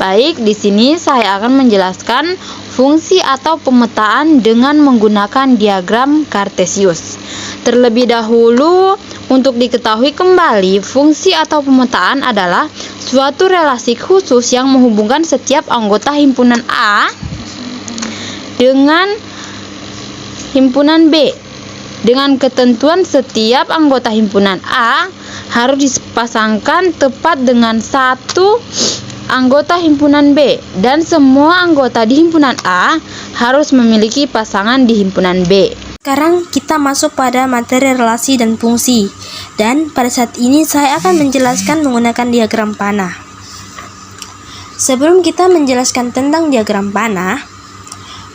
Baik, di sini saya akan menjelaskan fungsi atau pemetaan dengan menggunakan diagram Kartesius. Terlebih dahulu, untuk diketahui kembali, fungsi atau pemetaan adalah suatu relasi khusus yang menghubungkan setiap anggota himpunan A dengan himpunan B. Dengan ketentuan setiap anggota himpunan A harus dipasangkan tepat dengan satu anggota himpunan B, dan semua anggota di himpunan A harus memiliki pasangan di himpunan B. Sekarang kita masuk pada materi relasi dan fungsi, dan pada saat ini saya akan menjelaskan menggunakan diagram panah. Sebelum kita menjelaskan tentang diagram panah,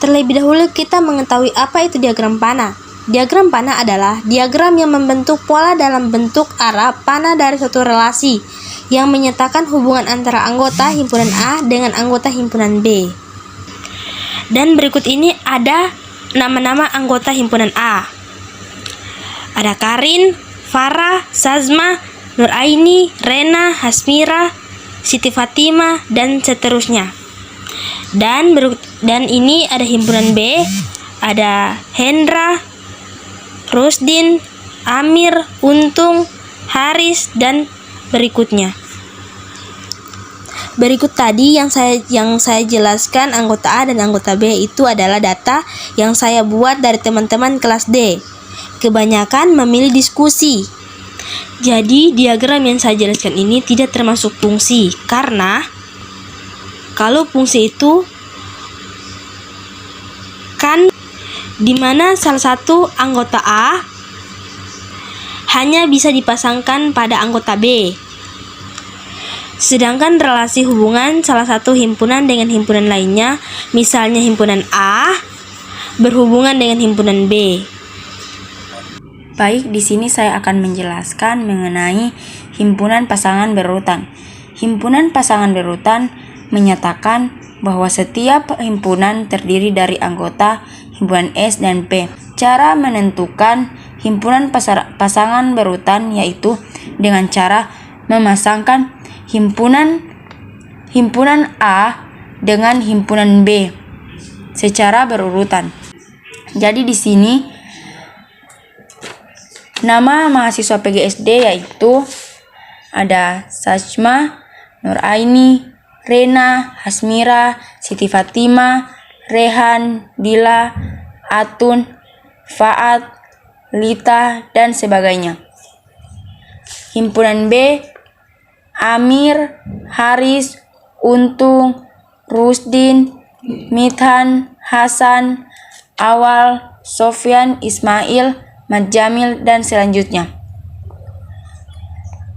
terlebih dahulu kita mengetahui apa itu diagram panah. Diagram panah adalah diagram yang membentuk pola dalam bentuk arah panah dari suatu relasi yang menyatakan hubungan antara anggota himpunan A dengan anggota himpunan B. Dan berikut ini ada nama-nama anggota himpunan A. Ada Karin, Farah, Sazma, Nuraini, Rena, Hasmira, Siti Fatima, dan seterusnya. Dan ini ada himpunan B, ada Hendra, Rusdin, Amir, Untung, Haris, dan berikutnya. Berikut tadi yang saya jelaskan anggota A dan anggota B itu adalah data yang saya buat dari teman-teman kelas D. Kebanyakan memilih diskusi. Jadi diagram yang saya jelaskan ini tidak termasuk fungsi, karena kalau fungsi itu kan dimana salah satu anggota A hanya bisa dipasangkan pada anggota B. Sedangkan relasi hubungan salah satu himpunan dengan himpunan lainnya, misalnya himpunan A berhubungan dengan himpunan B. Baik, di sini saya akan menjelaskan mengenai himpunan pasangan berurutan. Himpunan pasangan berurutan menyatakan bahwa setiap himpunan terdiri dari anggota himpunan S dan P. Cara menentukan himpunan pasangan berurutan yaitu dengan cara memasangkan himpunan A dengan himpunan B secara berurutan. Jadi di sini nama mahasiswa PGSD yaitu ada Sazma, Nuraini, Rena, Hasmira, Siti Fatima, Rehan, Dila, Atun, Faat, Lita, dan sebagainya. Himpunan B, Amir, Haris, Untung, Rusdin, Mithan, Hasan, Awal, Sofyan, Ismail, Madjamil, dan selanjutnya.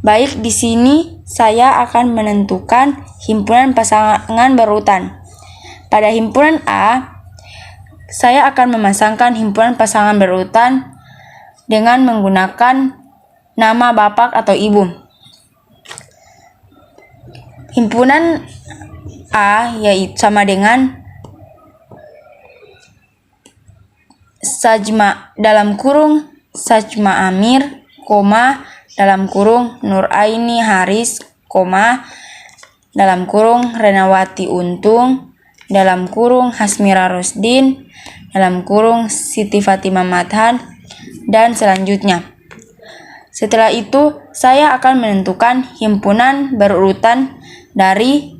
Baik, di sini saya akan menentukan himpunan pasangan berurutan. Pada himpunan A, saya akan memasangkan himpunan pasangan berurutan dengan menggunakan nama bapak atau ibu. Himpunan A yaitu sama dengan Sazma dalam kurung Sazma Amir, dalam kurung Nuraini Haris, dalam kurung Renawati Untung, dalam kurung Hasmira Rusdin, dalam kurung Siti Fatima Madhan, dan selanjutnya. Setelah itu, saya akan menentukan himpunan berurutan dari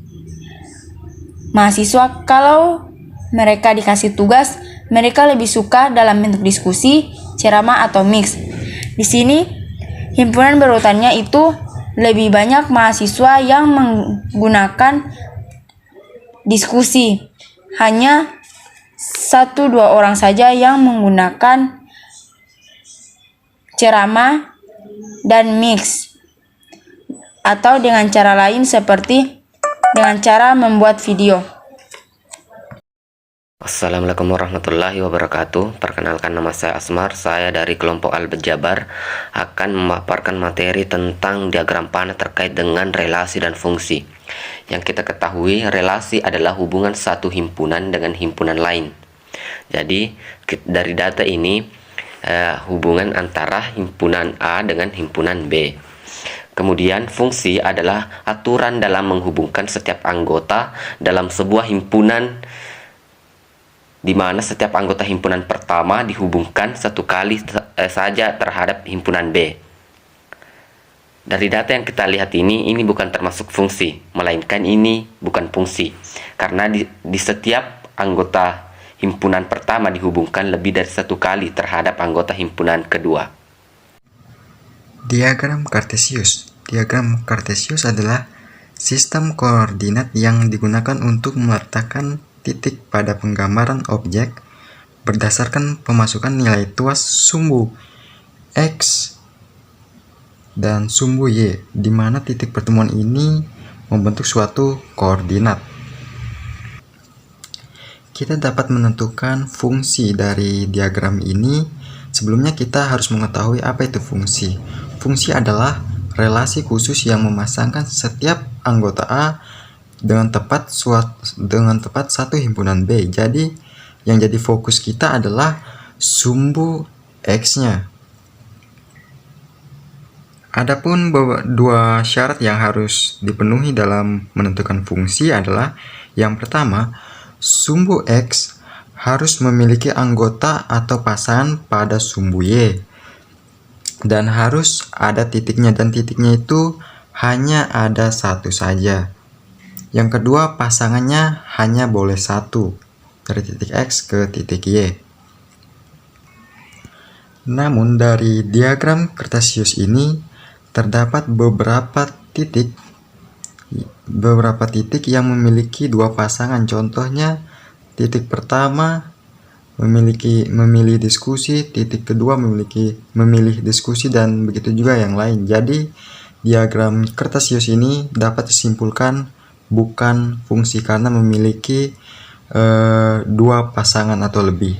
mahasiswa. Kalau mereka dikasih tugas, mereka lebih suka dalam bentuk diskusi, ceramah, atau mix. Di sini, himpunan berurutannya itu lebih banyak mahasiswa yang menggunakan diskusi. Hanya 1-2 orang saja yang menggunakan ceramah dan mix, atau dengan cara lain seperti dengan cara membuat video. Assalamualaikum warahmatullahi wabarakatuh. Perkenalkan, nama saya Asmar. Saya dari kelompok Al-Jabar akan memaparkan materi tentang diagram panah terkait dengan relasi dan fungsi. Yang kita ketahui, relasi adalah hubungan satu himpunan dengan himpunan lain. Jadi dari data ini hubungan antara himpunan A dengan himpunan B. Kemudian, fungsi adalah aturan dalam menghubungkan setiap anggota dalam sebuah himpunan, di mana setiap anggota himpunan pertama dihubungkan satu kali saja terhadap himpunan B. Dari data yang kita lihat ini bukan termasuk fungsi, melainkan ini bukan fungsi, karena di setiap anggota himpunan pertama dihubungkan lebih dari satu kali terhadap anggota himpunan kedua. Diagram Kartesius. Diagram Kartesius adalah sistem koordinat yang digunakan untuk meletakkan titik pada penggambaran objek berdasarkan pemasukan nilai tuas sumbu X dan sumbu Y, di mana titik pertemuan ini membentuk suatu koordinat. Kita dapat menentukan fungsi dari diagram ini. Sebelumnya kita harus mengetahui apa itu fungsi. Fungsi adalah relasi khusus yang memasangkan setiap anggota A dengan tepat satu himpunan B. Jadi yang jadi fokus kita adalah sumbu X-nya. Adapun dua syarat yang harus dipenuhi dalam menentukan fungsi adalah, yang pertama, sumbu X harus memiliki anggota atau pasangan pada sumbu Y, dan harus ada titiknya, dan titiknya itu hanya ada satu saja. Yang kedua, pasangannya hanya boleh satu, dari titik X ke titik Y. Namun dari diagram Kartesius ini terdapat beberapa titik yang memiliki dua pasangan. Contohnya, titik pertama memilih diskusi, titik kedua memilih diskusi, dan begitu juga yang lain. Jadi diagram Kartesius ini dapat disimpulkan bukan fungsi karena memiliki dua pasangan atau lebih.